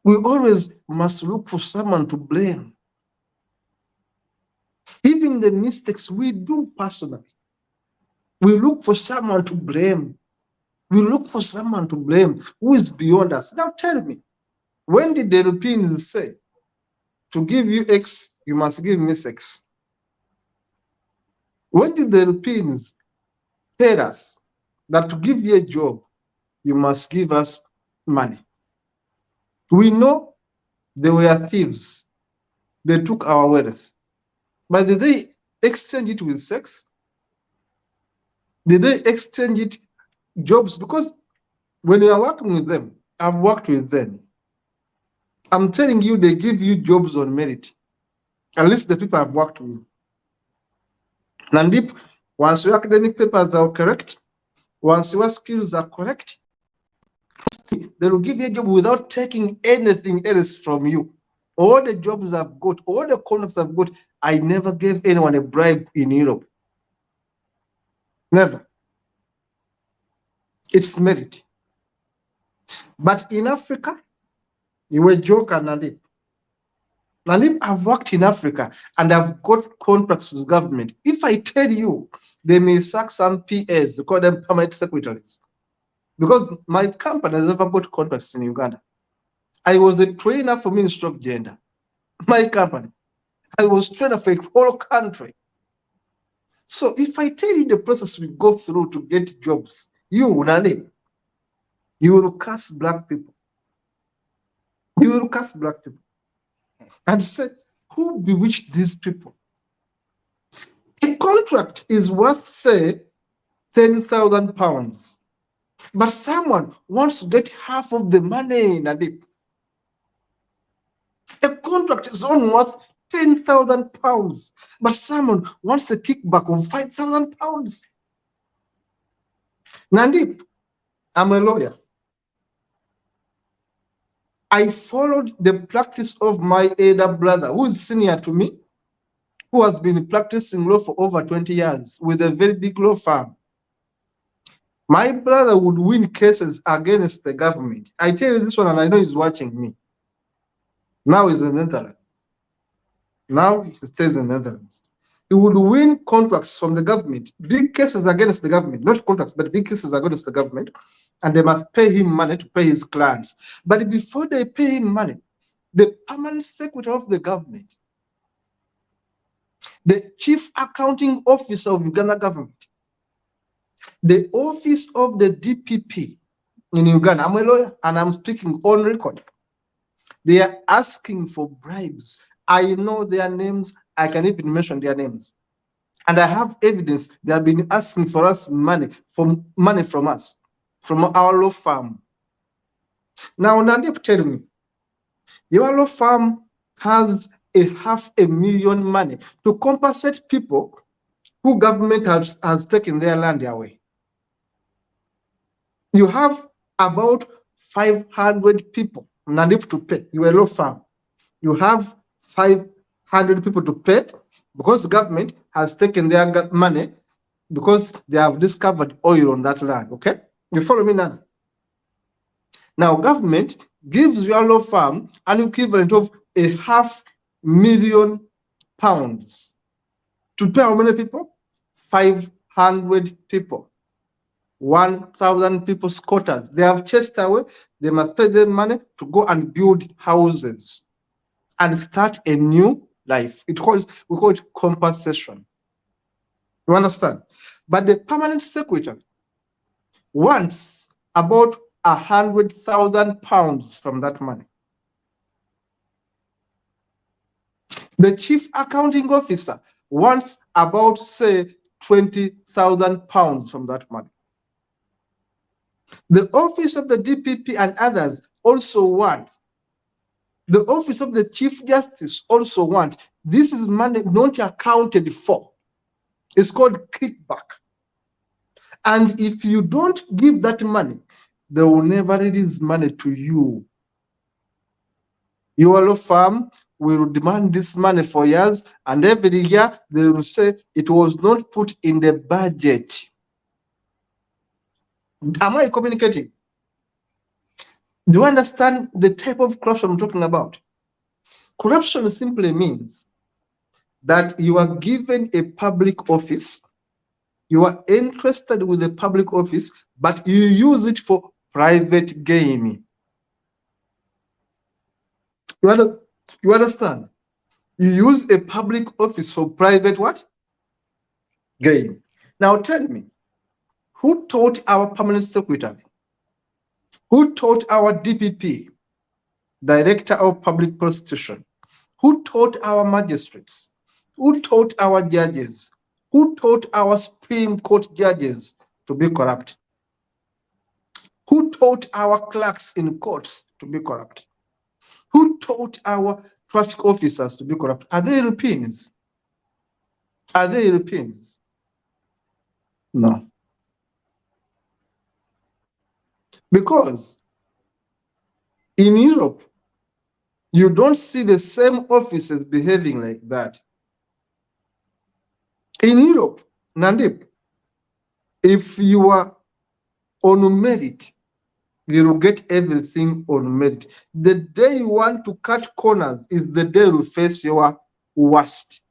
We always must look for someone to blame. Even the mistakes we do personally, we look for someone to blame. We look for someone to blame who is beyond us. Now tell me, when did the Europeans say, to give you X, you must give me X? When did the Europeans tell us that to give you a job, you must give us money? We know they were thieves. They took our wealth. But did they exchange it with sex? Did they exchange it jobs? Because when you are working with them, I've worked with them. I'm telling you, they give you jobs on merit. At least the people I've worked with. Nandip, once your academic papers are correct, once your skills are correct, they will give you a job without taking anything else from you. All the jobs I've got, all the contracts I've got, I never gave anyone a bribe in Europe. Never. It's merit. But in Africa, you were joker, Nandip. Nandip, I've worked in Africa and I've got contracts with government. If I tell you, they may sack some PAs, they call them permanent secretaries. Because my company has never got contracts in Uganda. I was a trainer for Ministry of Gender. My company. I was trainer for a whole country. So if I tell you the process we go through to get jobs, you, Nani, you will curse black people. You will curse black people and say, who bewitched these people? A contract is worth, say, 10,000 pounds. But someone wants to get half of the money, Nadip. A contract is only worth 10,000 pounds, but someone wants a kickback of 5,000 pounds. Nandip, I'm a lawyer. I followed the practice of my elder brother, who is senior to me, who has been practicing law for over 20 years with a very big law firm. My brother would win cases against the government. I tell you this one, and I know he's watching me. Now he's in the Netherlands. Now he stays in the Netherlands. He would win contracts from the government, big cases against the government, not contracts, but big cases against the government, and they must pay him money to pay his clients. But before they pay him money, the permanent secretary of the government, the chief accounting officer of Uganda government, the office of the DPP in Uganda, I'm a lawyer and I'm speaking on record. They are asking for bribes. I know their names. I can even mention their names. And I have evidence they have been asking for us money from us, from our law firm. Now, Nandip, tell me, your law firm has a 500,000 money to compensate people who government has taken their land away. You have about 500 people, Nandip, to pay. You are a law firm. You have 500 people to pay because the government has taken their money because they have discovered oil on that land, okay? You follow me now? Now, government gives your law firm an equivalent of 500,000 pounds to pay how many people? 500 people. 1,000 people squatters. They have chased away. They must pay them money to go and build houses and start a new life. We call it compensation. You understand? But the permanent secretary wants about 100,000 pounds from that money. The chief accounting officer wants about, say, 20,000 pounds from that money. The office of the DPP and others also want. The office of the chief justice also want. This is money not accounted for. It's called kickback. And if you don't give that money, they will never release money to you. Your law firm will demand this money for years, and every year they will say it was not put in the budget. Am I communicating? Do you understand the type of corruption I'm talking about? Corruption simply means that you are given a public office, you are interested with the public office, but you use it for private gain. You understand? You use a public office for private what? Gain. Now tell me, who taught our permanent secretary? Who taught our DPP, Director of Public Prosecution? Who taught our magistrates? Who taught our judges? Who taught our Supreme Court judges to be corrupt? Who taught our clerks in courts to be corrupt? Who taught our traffic officers to be corrupt? Are they Europeans? Are they Europeans? No. Because in Europe, you don't see the same officers behaving like that. In Europe, Nandip, if you are on merit, you will get everything on merit. The day you want to cut corners is the day you face your worst.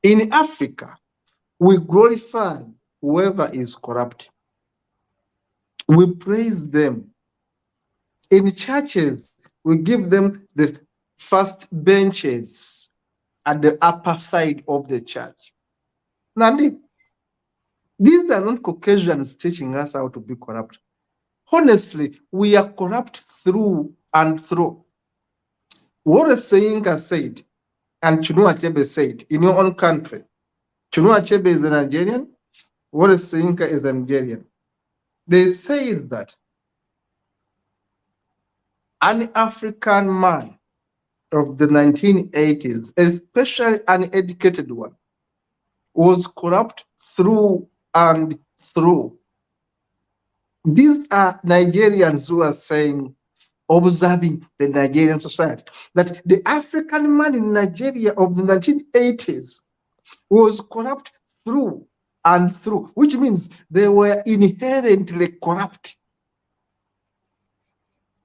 In Africa, we glorify whoever is corrupt. We praise them. In churches, we give them the first benches at the upper side of the church. Nandi, these are not Caucasians teaching us how to be corrupt. Honestly, we are corrupt through and through. What Seinka said and Chinua Achebe said in your own country, Chinua Achebe is a Nigerian, what Seinka is a Nigerian. They said that an African man of the 1980s, especially an educated one, was corrupt through and through. These are Nigerians who are saying, observing the Nigerian society, that the African man in Nigeria of the 1980s was corrupt through and through, which means they were inherently corrupt.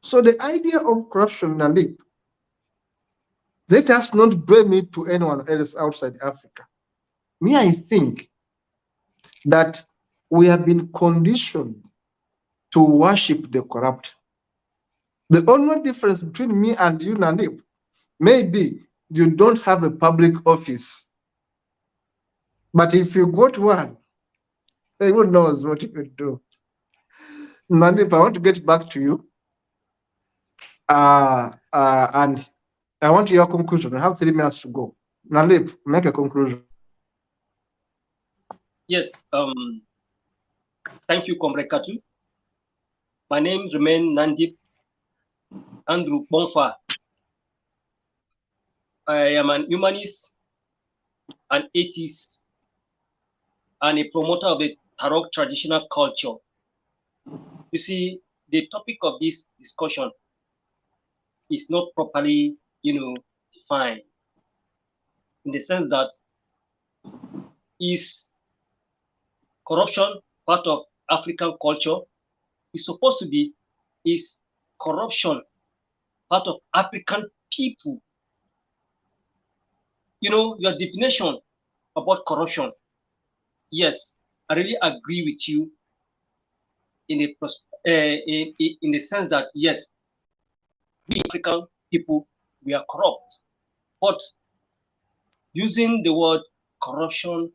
So the idea of corruption, Nalip, let us not blame it to anyone else outside Africa. Me, I think that we have been conditioned to worship the corrupt. The only difference between me and you, Nalip, maybe you don't have a public office. But if you got one, who knows what you could do. Nalip, I want to get back to you. And I want your conclusion. I have 3 minutes to go. Nalip, make a conclusion. Yes. Thank you, Comrade Katu. My name remains Nandip Andrew Bonfa. I am an humanist, an atheist, and a promoter of the Tarok traditional culture. You see, the topic of this discussion is not properly, defined, in the sense that is corruption part of African culture? Is supposed to be, is corruption part of African people? Your definition about corruption, yes, I really agree with you in the sense that, yes, we African people, we are corrupt. But using the word corruption,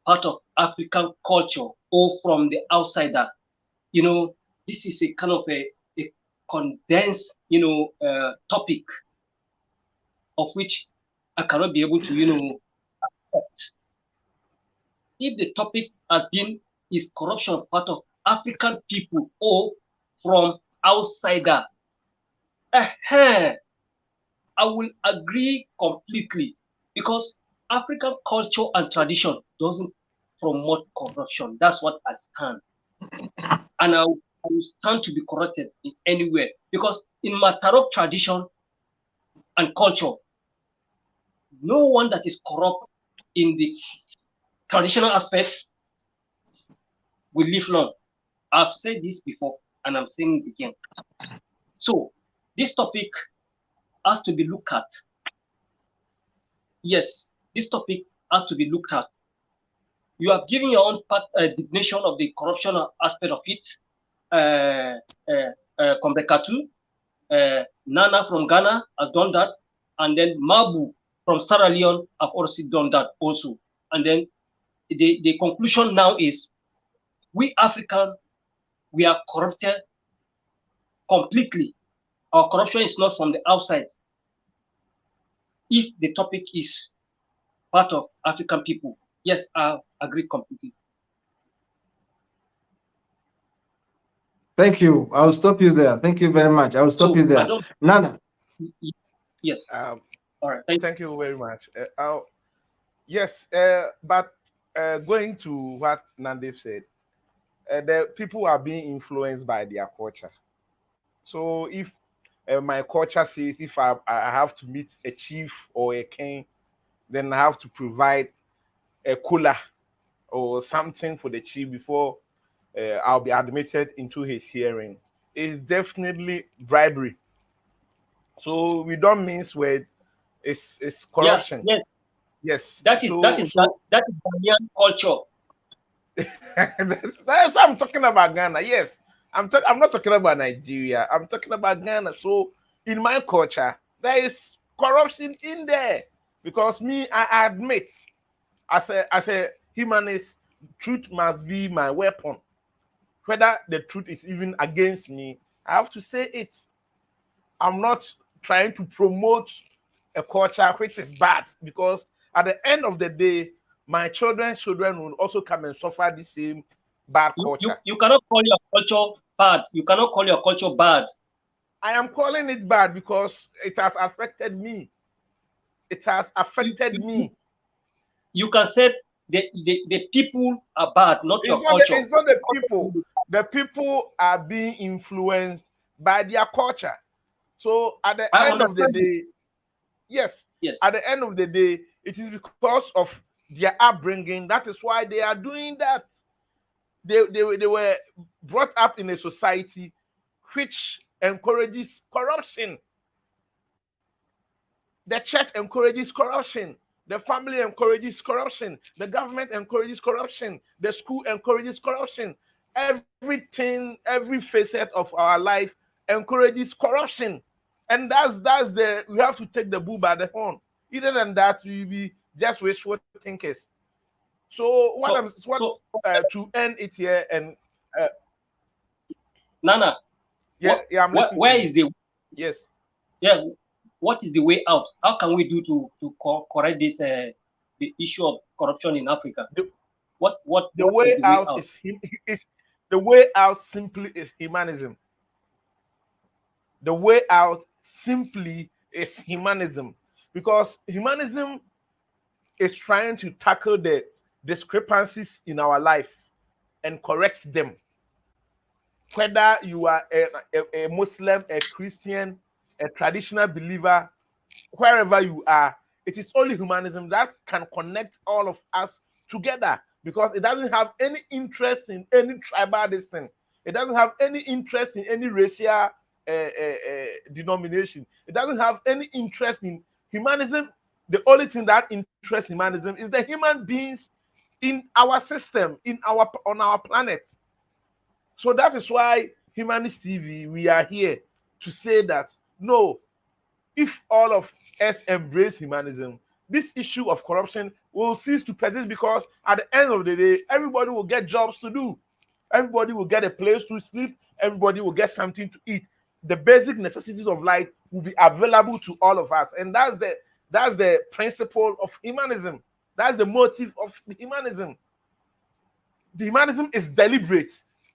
part of African culture, or from the outsider, this is a kind of a condensed, topic of which I cannot be able to, accept. If the topic has been, is corruption part of African people or from outsider, I will agree completely, because African culture and tradition doesn't promote corruption. That's what I stand. And I will stand to be corrected in anywhere, because in my Tarok tradition and culture, no one that is corrupt in the traditional aspect will live long. I've said this before and I'm saying it again. So this topic has to be looked at. Yes, this topic has to be looked at. You have given your own definition of the corruption aspect of it. Comrade Katu, Nana from Ghana has done that, and then Mabu from Sierra Leone have also done that also. And then the conclusion now is, we African, we are corrupted completely. Our corruption is not from the outside. If the topic is part of African people, yes, I agree completely. Thank you. I'll stop you there. Thank you very much. I will stop you there. Nana. Yes. All right. Thank you very much. Yes, but going to what Nandev said, the people are being influenced by their culture. So if my culture says if I have to meet a chief or a king, then I have to provide a cooler or something for the chief before I'll be admitted into his hearing. It's definitely bribery. So we don't mince words. It's corruption. Yeah, yes. That is Ghanaian culture. that's what I'm talking about, Ghana. Yes. I'm not talking about Nigeria. I'm talking about Ghana. So in my culture, there is corruption in there. Because me, I admit, as a humanist, truth must be my weapon. Whether the truth is even against me, I have to say it. I'm not trying to promote a culture which is bad, because at the end of the day, my children will also come and suffer the same bad culture. You cannot call your culture bad. You cannot call your culture bad. I am calling it bad because it has affected me. It has affected me. You can say the people are bad, not your culture. It's not the people. The people are being influenced by their culture. So at the end of the day, yes, at the end of the day, it is because of their upbringing. That is why they are doing that. They were brought up in a society which encourages corruption. The church encourages corruption. The family encourages corruption. The government encourages corruption. The school encourages corruption. Everything, every facet of our life encourages corruption. And that's we have to take the bull by the horn. Other than that, we will be just wishful thinkers. So to end it here and Nana. I'm listening. Where is the yes? Yeah. What is the way out? How can we do to correct this the issue of corruption in Africa? The way out is the way out simply is humanism. The way out simply is humanism, because humanism is trying to tackle the discrepancies in our life and corrects them. Whether you are a Muslim, a Christian, a traditional believer, wherever you are, it is only humanism that can connect all of us together, because it doesn't have any interest in any tribal thing. It doesn't have any interest in any racial denomination. It doesn't have any interest in humanism. The only thing that interests humanism is the human beings in our system, on our planet. So that is why Humanist TV, we are here to say that no, if all of us embrace humanism, this issue of corruption will cease to persist, because at the end of the day, everybody will get jobs to do. Everybody will get a place to sleep. Everybody will get something to eat. The basic necessities of life will be available to all of us. And that's the principle of humanism. That's the motive of humanism. The humanism is deliberate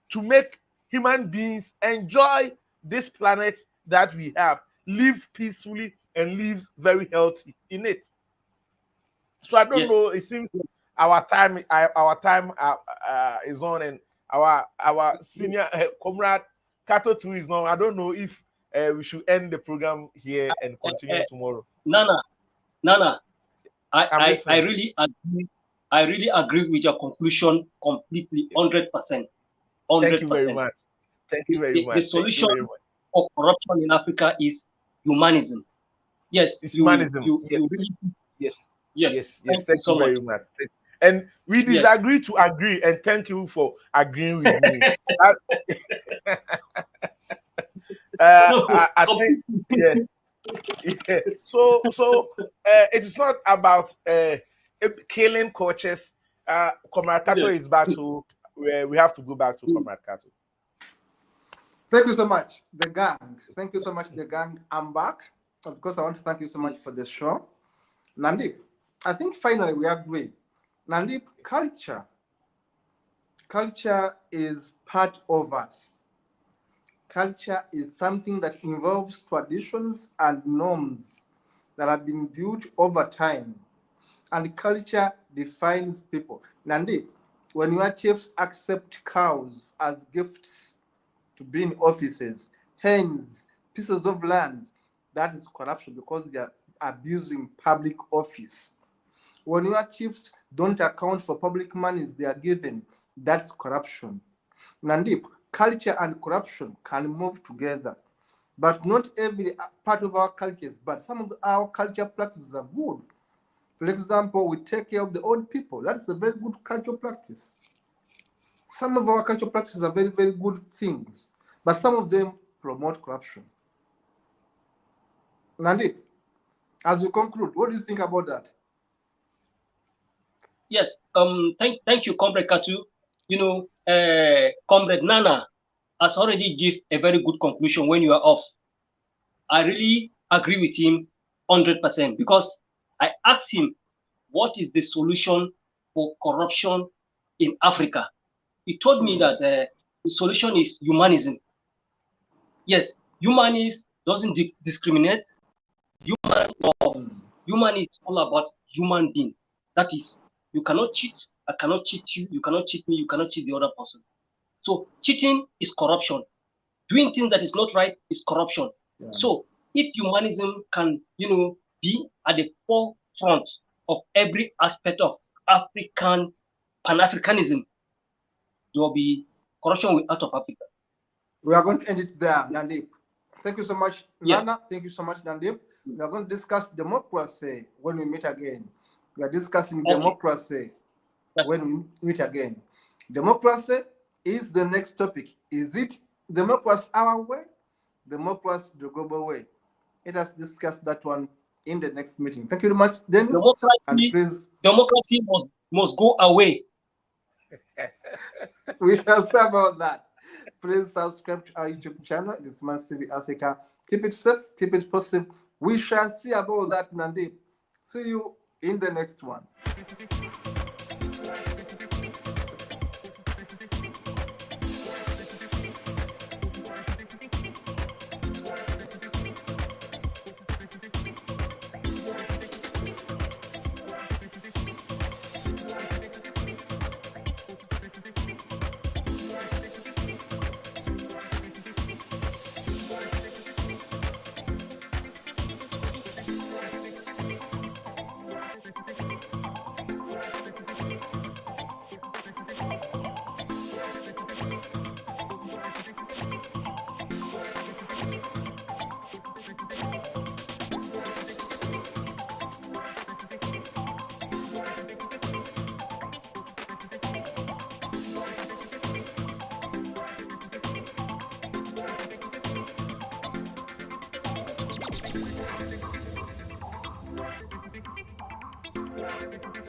to make human beings enjoy this planet that we have, live peacefully and live very healthy in it. So I don't know. It seems our time is on, and our senior comrade KATO 2 is on. I don't know if we should end the program here and continue tomorrow. Nana, I really agree. I really agree with your conclusion completely, 100%. 100%. Thank you very much. Thank you very much. The solution of corruption in Africa is humanism. Yes, it's humanism. Yes. Thank you so very much. And we disagree to agree, and thank you for agreeing with me. I think, yeah. So it is not about killing coaches. Comrade KATO is back to where we have to go back to Comrade KATO. Thank you so much, the gang. Thank you so much, the gang. I'm back. Of course, I want to thank you so much for the show. Nandip, I think finally we agree. Nandip, culture is part of us. Culture is something that involves traditions and norms that have been built over time. And culture defines people. Nandip, when your chiefs accept cows as gifts to be in offices, hens, pieces of land, that is corruption, because they are abusing public office. When your chiefs don't account for public monies they are given, that's corruption. Nandip, culture and corruption can move together, but not every part of our cultures, but some of our culture practices are good. For example, we take care of the old people. That's a very good cultural practice. Some of our cultural practices are very, very good things, but some of them promote corruption. Nandip, as we conclude, what do you think about that? Yes. Thank you, Comrade Katu. Comrade Nana has already give a very good conclusion when you are off. I really agree with him 100% because I asked him what is the solution for corruption in Africa. He told me that the solution is humanism. Yes, humanism doesn't discriminate. Human is all about human being. That is, you cannot cheat. I cannot cheat you. You cannot cheat me. You cannot cheat the other person. So cheating is corruption. Doing things that is not right is corruption. Yeah. So if humanism can, be at the forefront of every aspect of African Pan-Africanism, there will be corruption out of Africa. We are going to end it there, Nandip. Thank you so much, Yes. Nana. Thank you so much, Nandip. We are going to discuss democracy when we meet again. We are discussing democracy when we meet again. Democracy is the next topic. Is it democracy our way? Democracy the global way? Let us discuss that one in the next meeting. Thank you very much, Dennis. Democracy must go away. We shall say about that. Please subscribe to our YouTube channel. It's Humans TV Africa. Keep it safe, keep it positive. We shall see about that, Nandip. See you in the next one.